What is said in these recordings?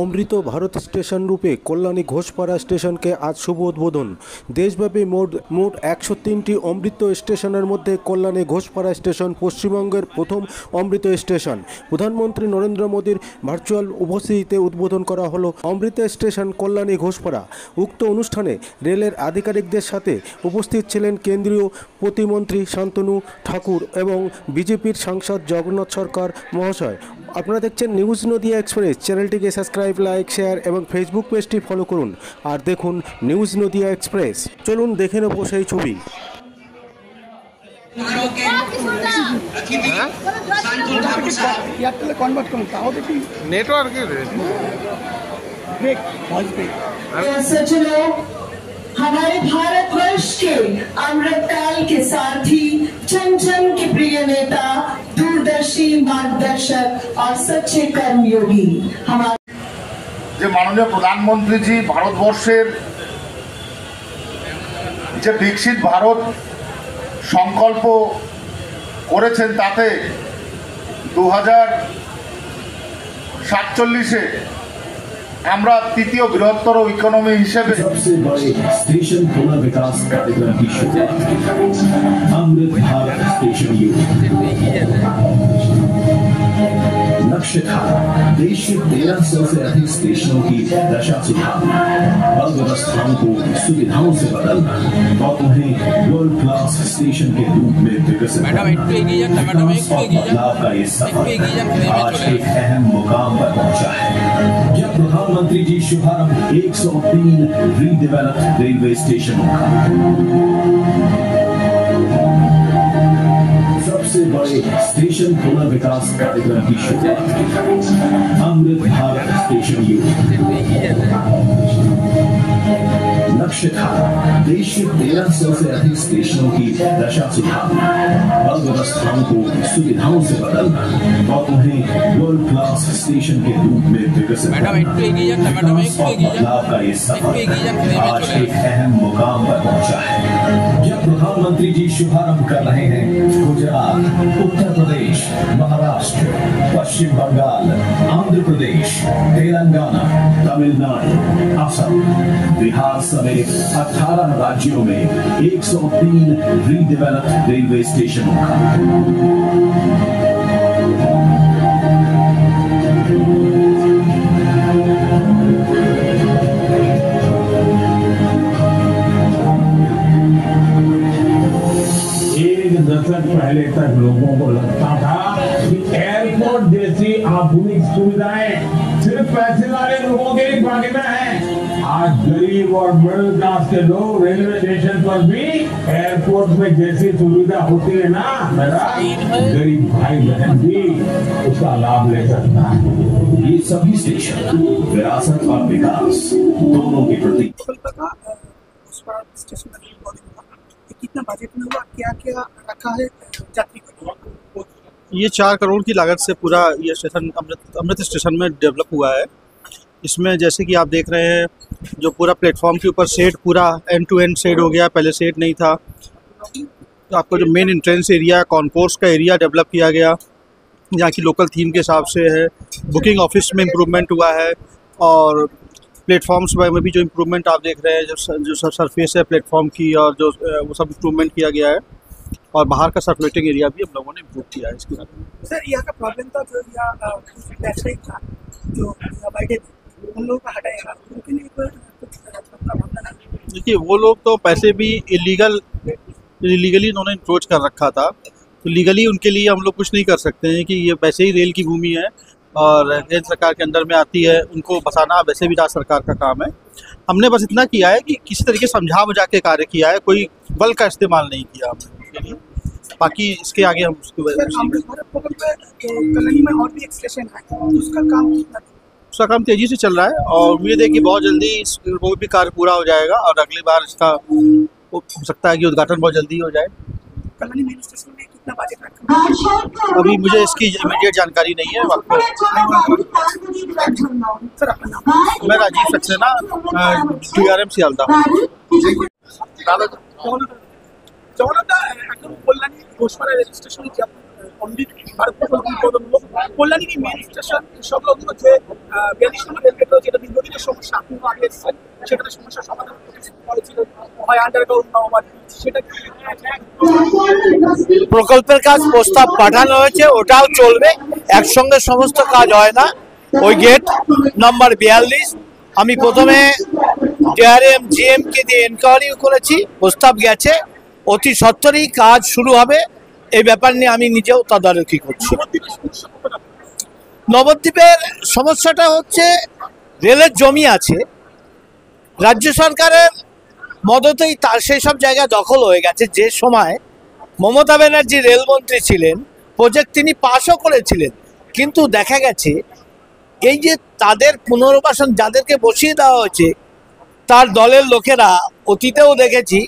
অমৃত Bharat station রূপে কল্যাণী ঘোষপাড়া স্টেশনকে আজ শুভ উদ্বোধন। দেশব্যাপী মোট 103টি অমৃত স্টেশনের মধ্যে কল্যাণী ঘোষপাড়া স্টেশন পশ্চিমবঙ্গের প্রথম অমৃত স্টেশন। প্রধানমন্ত্রী নরেন্দ্র মোদীর ভার্চুয়াল উপস্থিতিতে উদ্বোধন করা হলো অমৃত স্টেশন কল্যাণী ঘোষপাড়া। উক্ত অনুষ্ঠানে রেলের আধিকারিকদের সাথে উপস্থিত ছিলেন কেন্দ্রীয় প্রতিমন্ত্রী শান্তনু ঠাকুর এবং বিজেপির সাংসদ জগন্নাথ সরকার মহাশয়। আপনারা দেখছেন নিউজ নদিয়া এক্সপ্রেস। চ্যানেলটিকে সাবস্ক্রাইব, লাইক, শেয়ার এবং ফেসবুক পেজটি ফলো করুন আর দেখুন নিউজ নদিয়া এক্সপ্রেস। চলুন দেখে নেব সেই ছবি। हमारे भारतवर्ष के अमृतकाल के साथी जन जन के प्रिय नेता, दूरदर्शी मार्गदर्शक और सच्चे कर्मयोगी हमारे যে মাননীয় প্রধানমন্ত্রীজি ভারতবর্ষের যে বিকশিত ভারত সংকল্প করেছেন তাতে 2047-এ আমরা তৃতীয় বৃহত্তর ইকোনমি হিসেবে सबसे बड़े स्टेशन पुनर्विकास कार्यक्रम की शुरुआत अमृत भारत स्टेशन लक्ष्य था देश के 1300 से अधिक स्टेशनों की दशा सुधारना, अव्यवस्थाओं को सुविधाओं से बदलना और उन्हें वर्ल्ड क्लास स्टेशन के रूप में विकसित बदलाव का ये सफर आज एक अहम मुकाम पर पहुंचा है जब प्रधानमंत्री जी शुभारंभ 103 रीडेवलप्ड रेलवे स्टेशनों का सबसे बड़े स्टेशन पुनर्विकास कार्यक्रम की शुरुआत अमृत भारत स्टेशन लक्ष्य था देश के 1300 से अधिक स्टेशनों की दशा सुधारना, अव्यवस्थाओं को सुविधाओं से बदलना और उन्हें वर्ल्ड क्लास स्टेशन के रूप में विकसित बदलाव का ये सफर आज एक अहम मुकाम पर पहुंचा है जब प्रधानमंत्री जी शुभारंभ कर रहे हैं गुजरात, उत्तर प्रदेश, महाराष्ट्र, पश्चिम बंगाल, आंध्र प्रदेश, तेलंगाना, तमिलनाडु, असम, बिहार समेत 18 राज्यों में 103 रीडेवलप्ड रेलवे स्टेशनों का पहले तक लोगों को लगता था कि एयरपोर्ट जैसी आधुनिक सुविधाएं सिर्फ पैसे वाले लोगों के ही भाग्य में है। आज गरीब और मिडिल क्लास के लोग रेलवे स्टेशन पर भी एयरपोर्ट में जैसी सुविधा होती है ना, मेरा गरीब भाई बहन भी उसका लाभ ले सकता है। ये सभी स्टेशन विरासत और विकास दोनों के प्रतीक। कितना बजट में हुआ, क्या क्या रखा है यात्री को? ये 4 करोड़ की लागत से पूरा ये स्टेशन अमृत स्टेशन में डेवलप हुआ है। इसमें जैसे कि आप देख रहे हैं जो पूरा प्लेटफॉर्म के ऊपर शेड पूरा एंड टू एंड शेड हो गया, पहले शेड नहीं था। तो आपको जो मेन एंट्रेंस एरिया कॉन्कोर्स का एरिया डेवलप किया गया, यहाँ की लोकल थीम के हिसाब से है। बुकिंग ऑफिस में इम्प्रूवमेंट हुआ है और प्लेटफॉर्म्स में भी जो इम्प्रूवमेंट आप देख रहे हैं, जो सरफेस है प्लेटफॉर्म की और जो वो सब इम्प्रूवमेंट किया गया है और बाहर का सर्कुलेटिंग एरिया भी हम लोगों ने इम्प्रूव किया है इसके बाद। सर यहाँ का प्रॉब्लम था जो यहाँ था जो बैठे थे उन लोगों का हटाएगा, उनके लिए कोई देखिए वो लोग तो पैसे भी इलीगली उन्होंने इंक्रोच कर रखा था, तो लीगली उनके लिए हम लोग कुछ नहीं कर सकते हैं कि ये वैसे ही रेल की भूमि है और केंद्र सरकार के अंदर में आती है, उनको बसाना वैसे भी राज्य सरकार का काम है। हमने बस इतना किया है कि किसी तरीके समझा बुझा के कार्य किया है, कोई बल का इस्तेमाल नहीं किया हमने उसके लिए। बाकी इसके आगे हम उसकी उसका काम तेज़ी से चल रहा है और उम्मीद है कि बहुत जल्दी वो भी कार्य पूरा हो जाएगा और अगली बार इसका हो सकता है कि उद्घाटन बहुत जल्दी हो जाए। अभी मुझे इसकी इमीडिएट जानकारी नहीं है। मैं Rajeev Saxena, DRM Sealdah. Jagannath Kalyani Ghoshpara rail station Amrit Bharat প্রকল্প উদ্বোধন হলো। কল্যাণী কি মেন স্টেশন সংলগ্ন যে 42 নম্বর রেলগেট রয়েছে, এটা দীর্ঘদিনের সমস্যা, আপনি আগে এসেছেন, সেখানে সমস্যার সমাধান করেছিল, হয় আন্ডারগ্রাউন্ড নাও বা সেটা কি প্রকল্পের কাজ প্রস্তাব পাঠানো হয়েছে, ওটাও চলবে, একসঙ্গে সমস্ত কাজ হয় না। ওই গেট নাম্বার 42 আমি প্রথমে ডিআরএম জিএম কে দিয়ে এনকোয়ারি করেছি, প্রস্তাব গেছে, অতি সত্বরই কাজ শুরু হবে। এই ব্যাপার নিয়ে আমি নিজেও তদারকি করছি। নবদ্বীপের সমস্যাটা হচ্ছে রেলের জমি আছে, রাজ্য সরকারের মদতেই তার সেই সব জায়গা দখল হয়ে গেছে। যে সময় মমতা ব্যানার্জি রেলমন্ত্রী ছিলেন, প্রজেক্ট তিনি পাশও করেছিলেন, কিন্তু দেখা গেছে এই যে তাদের পুনর্বাসন যাদেরকে বসিয়ে দেওয়া হয়েছে, তার দলের লোকেরা অতীতেও দেখেছি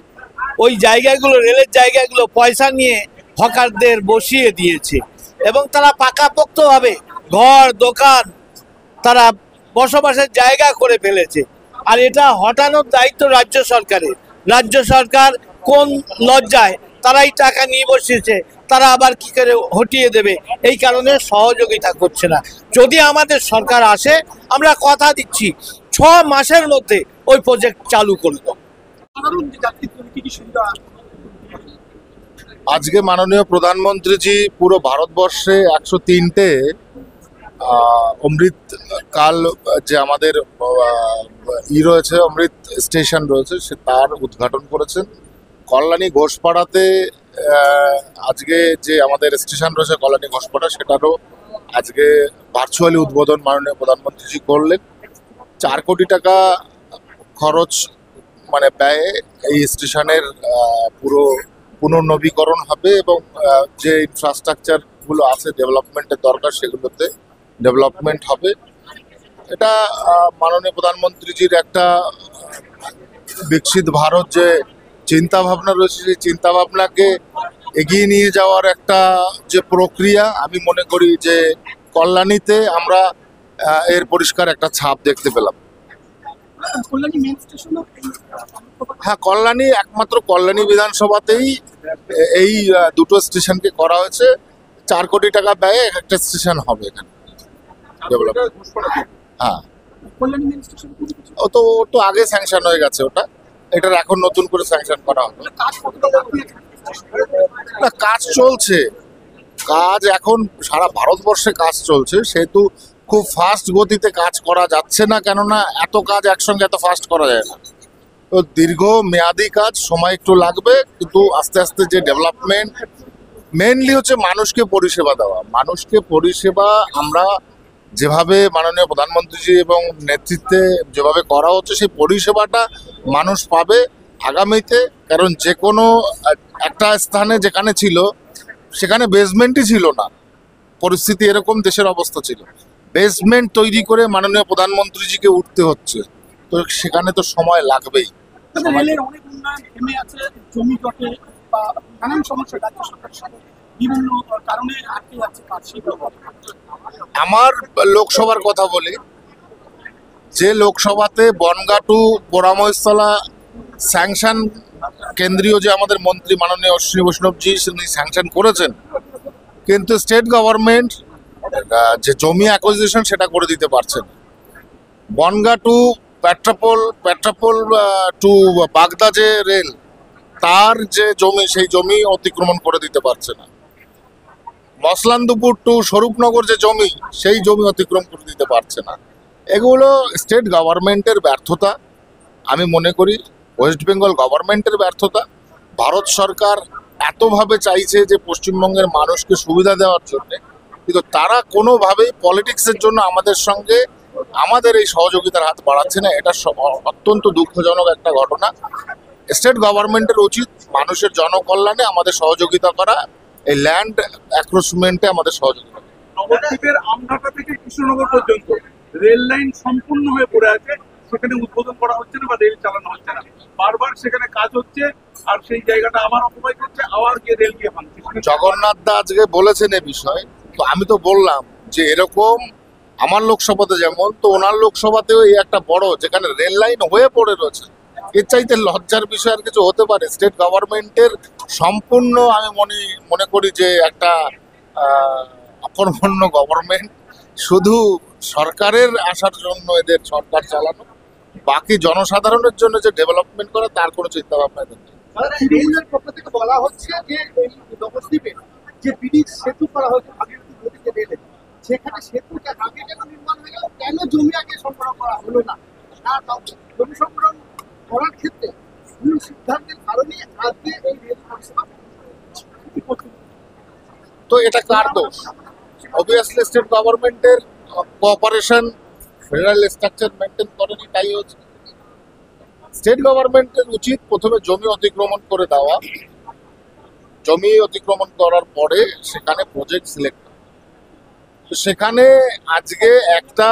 ওই জায়গাগুলো, রেলের জায়গাগুলো পয়সা নিয়ে হকারদের বসিয়ে দিয়েছে এবং তারা পাকাপোক্তভাবে ঘর দোকান তারা বসবাসের জায়গা করে ফেলেছে। আর এটা হটানোর দায়িত্ব রাজ্য সরকারের। রাজ্য সরকার কোন লজ্জায় তারাই টাকা নিয়ে বসেছে, তারা আবার কি করে হটিয়ে দেবে, এই কারণে সহযোগিতা করছে না। যদি আমাদের সরকার আসে, আমরা কথা দিচ্ছি 6 মাসের মধ্যে ওই প্রজেক্ট চালু করে দেবো। সাধারণ যে যাত্রীর কি কি সুবিধা? আজকে মাননীয় প্রধানমন্ত্রীজি পুরো ভারতবর্ষে 103টে অমৃত কাল যে আমাদের রয়েছে, অমৃত স্টেশন রয়েছে, সে তার উদ্ঘাটন করেছেন। কল্যাণী ঘোষপাড়াতে আজকে যে আমাদের স্টেশন রয়েছে কল্যাণী ঘোষপাড়া, সেটারও আজকে ভার্চুয়ালি উদ্বোধন মাননীয় প্রধানমন্ত্রীজি করলেন। 4 কোটি টাকা খরচ মানে ব্যয়ে এই স্টেশনের পুরো পুনর্নবীকরণ হবে এবং যে ইনফ্রাস্ট্রাকচারগুলো আছে ডেভেলপমেন্টের দরকার, সেগুলোতে ডেভেলপমেন্ট হবে। এটা মাননীয় প্রধানমন্ত্রীজির একটা বিকশিত ভারত যে চিন্তা ভাবনা রয়েছে, সেই চিন্তা ভাবনাকে এগিয়ে নিয়ে যাওয়ার একটা যে প্রক্রিয়া, আমি মনে করি যে কল্যাণীতে আমরা এর পরিষ্কার একটা ছাপ দেখতে পেলাম। কল্যাণী মেন স্টেশন, হ্যাঁ, কল্যাণী একমাত্র কল্যাণী বিধানসভাতেই এই দুটো স্টেশনকে করা হয়েছে। 4 কোটি টাকা ব্যয়ে একটা স্টেশন হবে এখানে ডেভেলপমেন্ট। হ্যাঁ, কল্যাণী মেন স্টেশন ও তো আগে স্যাংশন হয়ে গেছে ওটা, এটার এখন নতুন করে স্যাংশন করা হবে। কাজ কতটা বাকি আছে? না, কাজ চলছে, কাজ এখন সারা ভারতবর্ষে কাজ চলছে, সেহেতু খুব ফাস্ট গতিতে কাজ করা যাচ্ছে না, কেননা এত কাজ একসঙ্গে এত ফাস্ট করা যায় না। তো দীর্ঘ মেয়াদি কাজ, সময় একটু লাগবে, কিন্তু আস্তে আস্তে যে ডেভেলপমেন্ট, মেনলি হচ্ছে মানুষকে পরিষেবা দেওয়া। মানুষকে পরিষেবা আমরা যেভাবে মাননীয় প্রধানমন্ত্রীজি এবং নেতৃত্বে যেভাবে করা হচ্ছে, সেই পরিষেবাটা মানুষ পাবে আগামীতে। কারণ যে কোনো একটা স্থানে যেখানে ছিল সেখানে বেসমেন্টই ছিল না, পরিস্থিতি এরকম, দেশের অবস্থা ছিল, বেসমেন্ট তৈরি করে মাননীয় প্রধানমন্ত্রীজিকে উঠতে হচ্ছে, তো সেখানে তো সময় লাগবেই। রেলের অনেক উন্নয়ন থেমে আছে, জমি জটে বা নানান সমস্যা রাজ্য সরকারের সাথে বিভিন্ন কারণে আটকে যাচ্ছে কাজ। আমার লোকসভার কথা বলি, যে লোকসভাতে বনগাঁ টু পোড়ামহেশতলা স্যাংশন কেন্দ্রীয় যে আমাদের মন্ত্রী মাননীয় অশ্বিনী বৈষ্ণবজি তিনি স্যাংশন করেছেন, কিন্তু স্টেট গভর্নমেন্ট যে জমি অ্যাকুইজিশন সেটা করে দিতে পারছেন। বনগাঁ টু পেট্রাপোল টু বাগদা যে রেল, তার যে জমি, সেই জমি অতিক্রমণ করে দিতে পারছে না। মসলান্দপুর টু স্বরূপনগর যে জমি, সেই জমি অতিক্রম করে দিতে পারছে না। এগুলো স্টেট গভর্নমেন্টের ব্যর্থতা, আমি মনে করি ওয়েস্ট বেঙ্গল গভর্নমেন্টের ব্যর্থতা। ভারত সরকার এতভাবে চাইছে যে পশ্চিমবঙ্গের মানুষকে সুবিধা দেওয়ার জন্য, কিন্তু তারা কোনোভাবেই পলিটিক্সের জন্য আমাদের সঙ্গে আমাদের এই সহযোগিতার হাত বাড়াচ্ছে না। এটা অত্যন্ত দুঃখজনক একটা ঘটনা। স্টেট গভর্নমেন্টের উচিত মানুষের জনকল্যাণে আমাদের সহযোগিতা করা, এই ল্যান্ড অ্যাক্রোচমেন্টে আমাদের সহযোগিতা। নবদ্বীপের আমনাটা থেকে কৃষ্ণনগর পর্যন্ত রেল লাইন সম্পূর্ণ হয়ে পড়ে আছে, সেখানে উদ্বোধন করা হচ্ছে না বা রেল চালানো হচ্ছে না, বারবার সেখানে কাজ হচ্ছে আর সেই জায়গাটা আবার অকুপাই করছে, আবার গিয়ে রেল গিয়ে ভাঙছে। জগন্নাথ দা আজকে বলেছেন এ বিষয়ে, তো আমি তো বললাম যে এরকম আমার লোকসভাতে যেমন, তো ওনার লোকসভাতেও এই একটা বড় যেখানে রেল লাইন হয়ে পড়ে রয়েছে, এর চাইতে লজ্জার বিষয় আর কিছু হতে পারে? স্টেট গভর্নমেন্টের সম্পূর্ণ আমি মনে করি যে একটা অকর্মণ্য গভর্নমেন্ট, শুধু সরকারের আসার জন্য এদের সরকার চালানো, বাকি জনসাধারণের জন্য যে ডেভেলপমেন্ট করে তার কোনো চিন্তা ভাবনা এদের নেই। তৃণমূলের পক্ষ থেকে বলা হচ্ছে যে এই নবদ্বীপে যে ব্রিজ সেতু করা হয়েছে ভাগীরথী নদীতে রেলে, সেখানে সেতুটা আগে কেন নির্মাণ হয়ে গেল, কেন জমি আগে সংগ্রহ করা হলো না? জমি সংগ্রহ করার ক্ষেত্রে ভুল সিদ্ধান্তের কারণে আজকে এই রেল পরিষেবা তো এটা কার দোষ? অবভিয়াসলি স্টেট গভর্নমেন্টের কোঅপারেশন, ফেডারেল স্ট্রাকচার মেনটেন করেনি, তাই হচ্ছে। স্টেট গভর্নমেন্টের উচিত প্রথমে জমি অতিক্রমণ করে দেওয়া, জমি অতিক্রমণ করার পরে সেখানে প্রজেক্ট সিলেক্ট করা। তো সেখানে আজকে একটা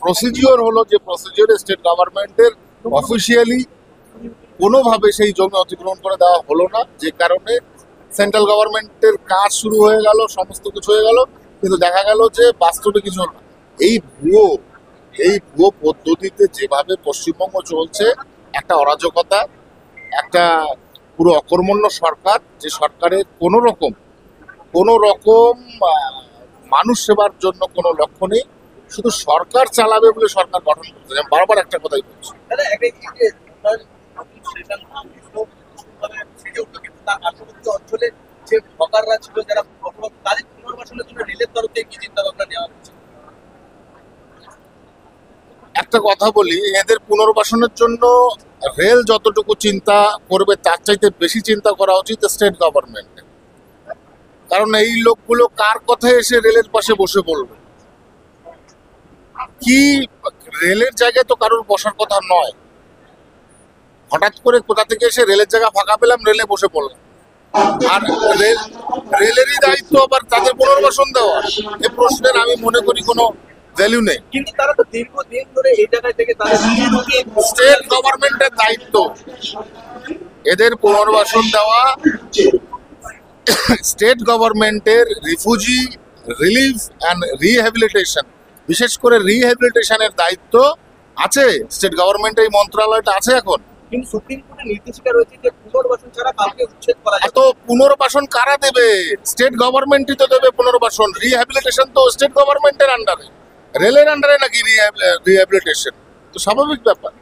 প্রসিডিওর হলো, যে প্রসিডিওরে স্টেট গভর্নমেন্টের অফিসিয়ালি কোনোভাবে সেই জমি অতিক্রমণ করে দেওয়া হলো না, যে কারণে সেন্ট্রাল গভর্নমেন্টের কাজ শুরু হয়ে গেল, সমস্ত কিছু হয়ে গেল, কিন্তু দেখা গেল যে বাস্তবে কিছু হলো না। এই ভুয়ো পদ্ধতিতে যেভাবে পশ্চিমবঙ্গ চলছে, একটা অরাজকতা, একটা পুরো অকর্মণ্য সরকার, যে সরকারের কোনো রকম মানুষ সেবার জন্য কোনো লক্ষ্য নেই, শুধু সরকার চালাবে বলে সরকার গঠন করতে। আমি বারবার একটা কথাই বলছি, অঞ্চলে যে হকাররা ছিল, যারা তাদের পুনর্বাসনের জন্য রেলের তরফ থেকে কি চিন্তা ভাবনা নেওয়া হচ্ছে? একটা কথা বলি, এদের পুনর্বাসনের জন্য রেল যতটুকু চিন্তা করবে তার চাইতে বেশি চিন্তা করা উচিত স্টেট গভর্নমেন্টের। কারণ এই লোকগুলো কার কথায় এসে রেলের পাশে বসে পড়বে? কি রেলের জায়গায় তো কারোর বসার কথা নয়। হঠাৎ করে কোথা থেকে এসে রেলের জায়গা ফাঁকা পেলাম, রেলে বসে পড়লাম। আর রেলেরই দায়িত্ব আবার তাদের পুনর্বাসন দেওয়া। এই প্রশ্নের আমি মনে করি কোনো ভ্যালু নেই। কিন্তু তারা তো দীর্ঘদিন ধরে এই জায়গায় থেকে তাদের স্টেট গভর্নমেন্টের দায়িত্ব এদের পুনর্বাসন দেওয়া। স্টেট গভর্নমেন্টের রিফিউজি রিলিফ অ্যান্ড রিহ্যাবিলিটেশন, বিশেষ করে রিহ্যাবিলিটেশনের দায়িত্ব আছে স্টেট গভর্নমেন্টের, এই মন্ত্রণালয়টা আছে এখন। কিন্তু সুপ্রিম কোর্টের নির্দেশিকা রয়েছে যে পুনর্বাসন ছাড়া কাউকে উচ্ছেদ করা যাবে। এত পুনর্বাসন কারা দেবে? স্টেট গভর্নমেন্টই তো দেবে পুনর্বাসন। রিহ্যাবিলিটেশন তো স্টেট গভর্নমেন্টের আন্ডারে, রেলের আন্ডারে নাকি রিহ্যাবিলিটেশন? তো স্বাভাবিক ব্যাপার।